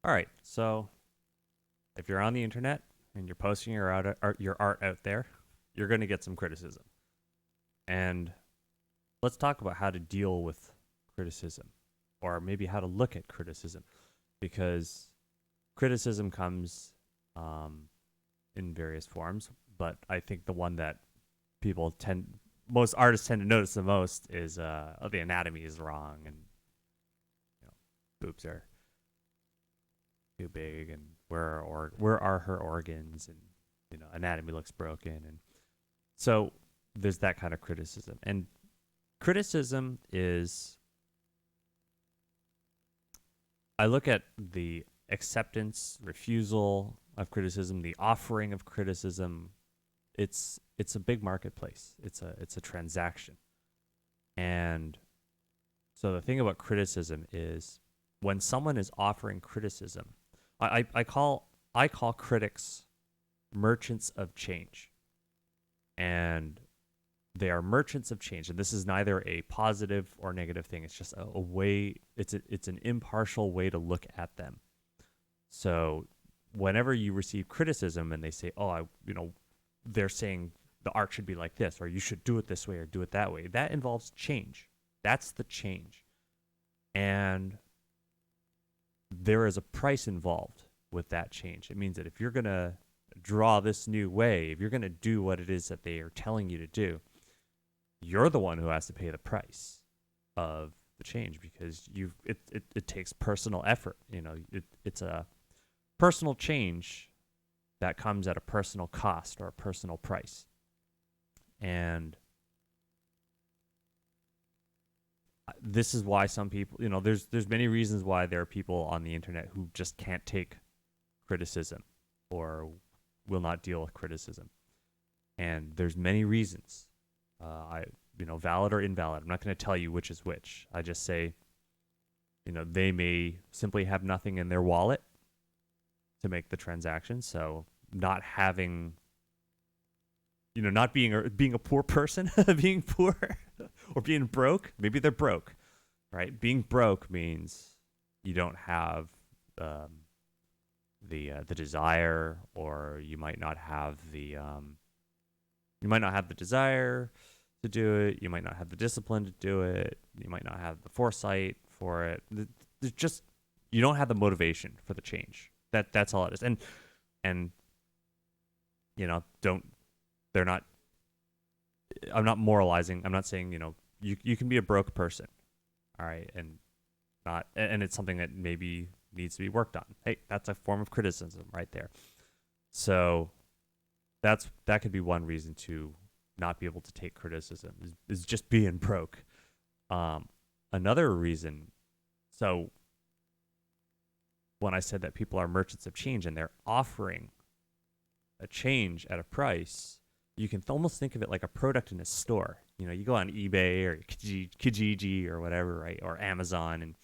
All right. So if you're on the internet and you're posting your art out there, you're going to get some criticism. And let's talk about how to deal with criticism, or maybe how to look at criticism, because criticism comes in various forms. But I think the one that most artists tend to notice the most is oh, the anatomy is wrong, and you know, boobs are too big, and where are her organs, and anatomy looks broken, and so there's that kind of criticism. And criticism is, I look at the acceptance, refusal of criticism, the offering of criticism. It's a big marketplace. It's a transaction. And so the thing about criticism is, when someone is offering criticism, I call critics merchants of change. And they are merchants of change, and this is neither a positive or negative thing. It's just a way. It's an impartial way to look at them. So whenever you receive criticism and they say, "Oh, they're saying the art should be like this, or you should do it this way, or do it that way," that involves change. That's the change, and there is a price involved with that change. It means that if you're gonna draw this new way, if you're gonna do what it is that they are telling you to do, you're the one who has to pay the price of the change, because it takes personal effort. It's a personal change that comes at a personal cost or a personal price. And this is why some people, there's many reasons why there are people on the internet who just can't take criticism or will not deal with criticism. And there's many reasons. Valid or invalid. I'm not going to tell you which is which. I just say, they may simply have nothing in their wallet to make the transaction. So not having, not being a poor person, being poor or being broke. Maybe they're broke, right? Being broke means you don't have the desire, or you might not have the desire to do it. You might not have the discipline to do it. You might not have the foresight for it. There's just, you don't have the motivation for the change. That's all it is. And don't they're not. I'm not moralizing. I'm not saying you can be a broke person, all right, and it's something that maybe needs to be worked on. Hey, that's a form of criticism right there. So that could be one reason to not be able to take criticism, is just being broke. Another reason, so when I said that people are merchants of change and they're offering a change at a price, you can almost think of it like a product in a store. You go on eBay or Kijiji or whatever, right, or Amazon,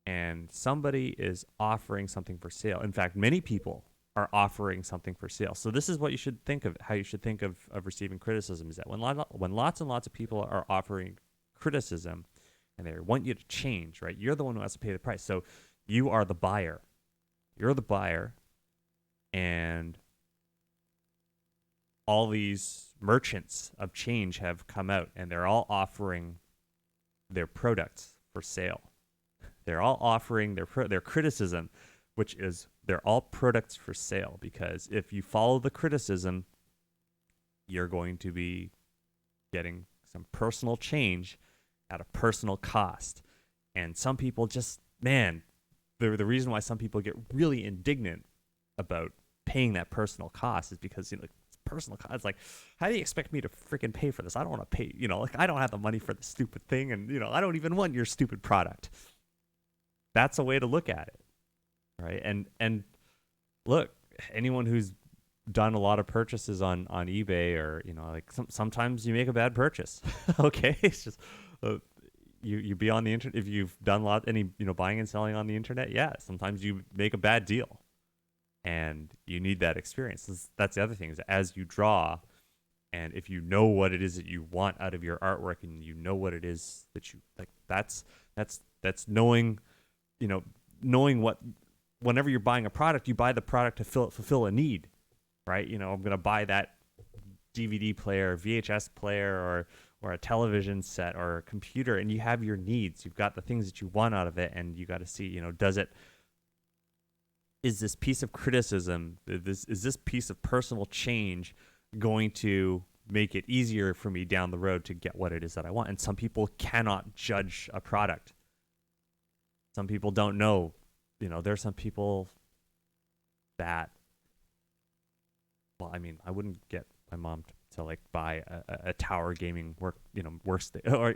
and somebody is offering something for sale. In fact, many people are offering something for sale. So this is what you should think of, how you should think of receiving criticism, is that when lots and lots of people are offering criticism and they want you to change, right, you're the one who has to pay the price. So you are the buyer. You're the buyer, and all these merchants of change have come out, and they're all offering their products for sale. They're all offering their criticism, which is, they're all products for sale, because if you follow the criticism, you're going to be getting some personal change at a personal cost. And some people just, man, the reason why some people get really indignant about paying that personal cost is because it's personal cost. It's like, how do you expect me to freaking pay for this? I don't want to pay. I don't have the money for the stupid thing, and I don't even want your stupid product. That's a way to look at it, right? And look, anyone who's done a lot of purchases on eBay, or sometimes you make a bad purchase. Okay, it's just you be on the internet. If you've done buying and selling on the internet, yeah, sometimes you make a bad deal, and you need that experience. That's the other thing, is as you draw, and if you know what it is that you want out of your artwork, and you know what it is that you like, that's knowing, knowing what whenever you're buying a product, you buy the product to fulfill a need, right? I'm going to buy that DVD player, VHS player, or a television set or a computer, and you have your needs. You've got the things that you want out of it, and you got to see, is this piece of criticism, is this piece of personal change going to make it easier for me down the road to get what it is that I want? And some people cannot judge a product. Some people don't know. There's some people that, well, I mean, I wouldn't get my mom to like buy a tower gaming or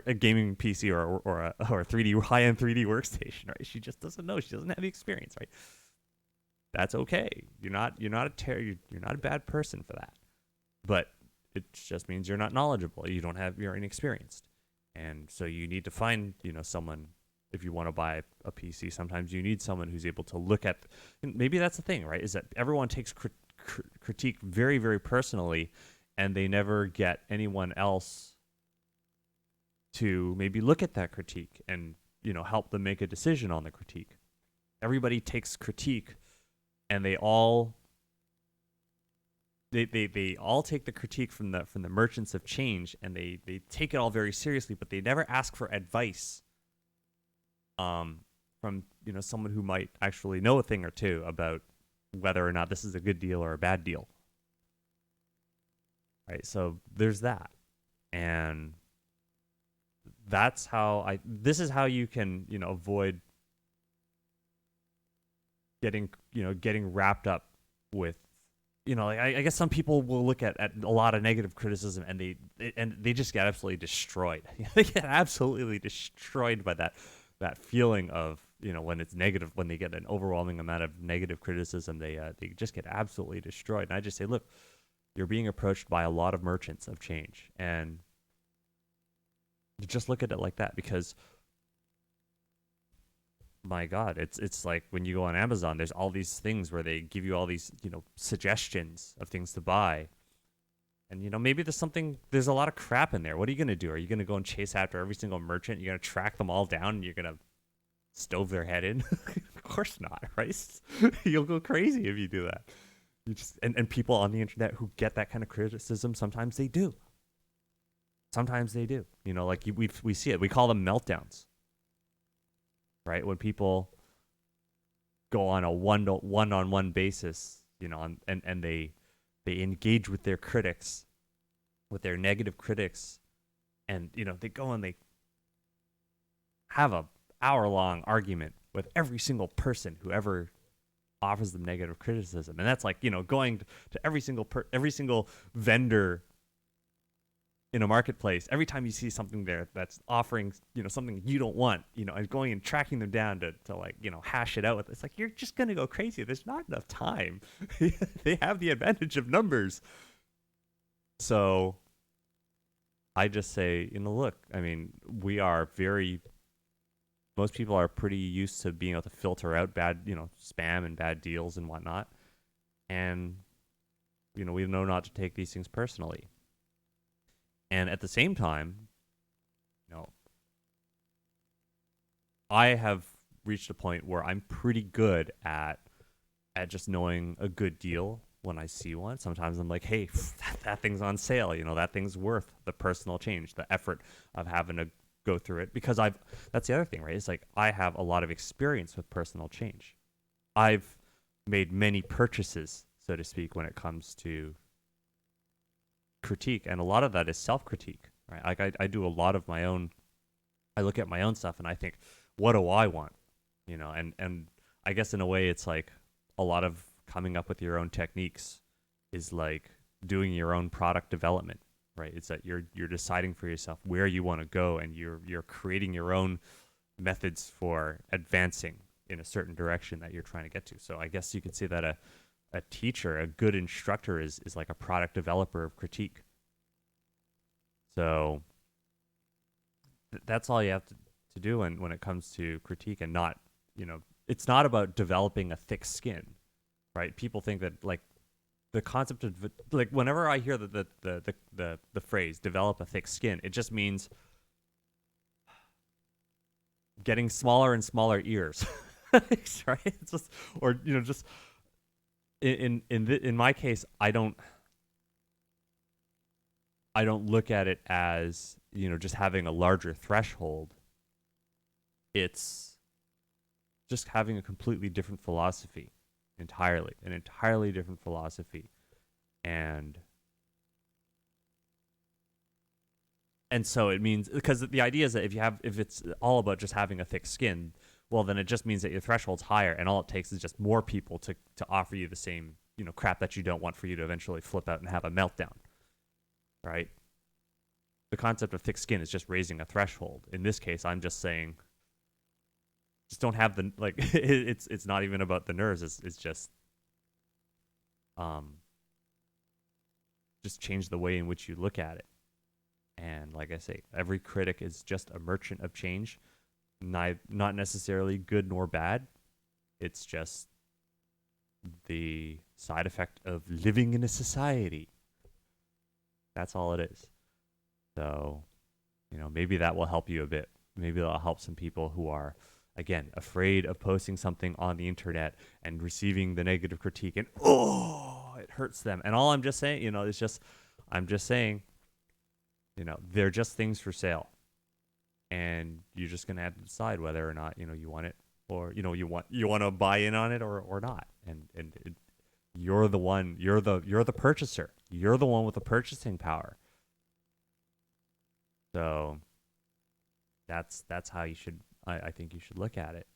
a gaming PC or a 3D high-end 3D workstation, right? She just doesn't know. She doesn't have the experience, right? That's okay. You're not a bad person for that. But it just means you're not knowledgeable. You're inexperienced. And so you need to find, someone. If you want to buy a PC, sometimes you need someone who's able to look at, and maybe that's the thing, right? Is that everyone takes critique very, very personally, and they never get anyone else to maybe look at that critique and, help them make a decision on the critique. Everybody takes critique, and they all take the critique from the merchants of change, and they take it all very seriously, but they never ask for advice from someone who might actually know a thing or two about whether or not this is a good deal or a bad deal. Right? So there's that. And this is how you can, avoid getting wrapped up with, I guess some people will look at a lot of negative criticism and they just get absolutely destroyed. They get absolutely destroyed by that feeling of, when it's negative, when they get an overwhelming amount of negative criticism, they just get absolutely destroyed. And I just say, look, you're being approached by a lot of merchants of change, and you just look at it like that, because my God, it's like when you go on Amazon, there's all these things where they give you all these, suggestions of things to buy. And, maybe there's a lot of crap in there. What are you going to do? Are you going to go and chase after every single merchant? You're going to track them all down and you're going to stove their head in? Of course not, right? You'll go crazy if you do that. And people on the internet who get that kind of criticism, sometimes they do. Sometimes they do. We see it. We call them meltdowns, right? When people go on a one-on-one basis, and they engage with their critics, with their negative critics, and they go and they have a hour-long argument with every single person who ever offers them negative criticism. And that's like, going to every single vendor in a marketplace. Every time you see something there that's offering, something you don't want, and going and tracking them down to like, hash it out with. It's like, you're just going to go crazy. There's not enough time. They have the advantage of numbers. So I just say, look, I mean, most people are pretty used to being able to filter out bad, spam and bad deals and whatnot. And, we know not to take these things personally. And at the same time, I have reached a point where I'm pretty good at just knowing a good deal when I see one. Sometimes I'm like, hey, that thing's on sale. That thing's worth the personal change, the effort of having to go through it. Because that's the other thing, right? It's like I have a lot of experience with personal change. I've made many purchases, so to speak, when it comes to critique, and a lot of that is self-critique, right? Like I do a lot of my own. I look at my own stuff and I think, what do I want? And I guess in a way it's like a lot of coming up with your own techniques is like doing your own product development, right? It's that you're deciding for yourself where you want to go, and you're creating your own methods for advancing in a certain direction that you're trying to get to. So I guess you could say that a teacher, a good instructor is like a product developer of critique. So that's all you have to do when it comes to critique, and not, it's not about developing a thick skin, right? People think that like the concept of like, whenever I hear the phrase develop a thick skin, it just means getting smaller and smaller ears. right? It's just, or just in my case, I don't look at it as just having a larger threshold. It's just having a completely different philosophy, an entirely different philosophy, and so it means, because the idea is that if it's all about just having a thick skin, well, then it just means that your threshold's higher, and all it takes is just more people to offer you the same crap that you don't want, for you to eventually flip out and have a meltdown, right? The concept of thick skin is just raising a threshold. In this case, I'm just saying, just don't have the like. It's not even about the nerves. It's um just change the way in which you look at it. And like I say, every critic is just a merchant of change, not necessarily good nor bad. It's just the side effect of living in a society. That's all it is. So, maybe that will help you a bit. Maybe that'll help some people who are, again, afraid of posting something on the internet and receiving the negative critique, and it hurts them. And all I'm just saying, is just, I'm just saying, they're just things for sale, and you're just gonna have to decide whether or not you want it, or you want to buy in on it, or not. And you're the one. You're the purchaser. You're the one with the purchasing power. So that's how you should. I think you should look at it.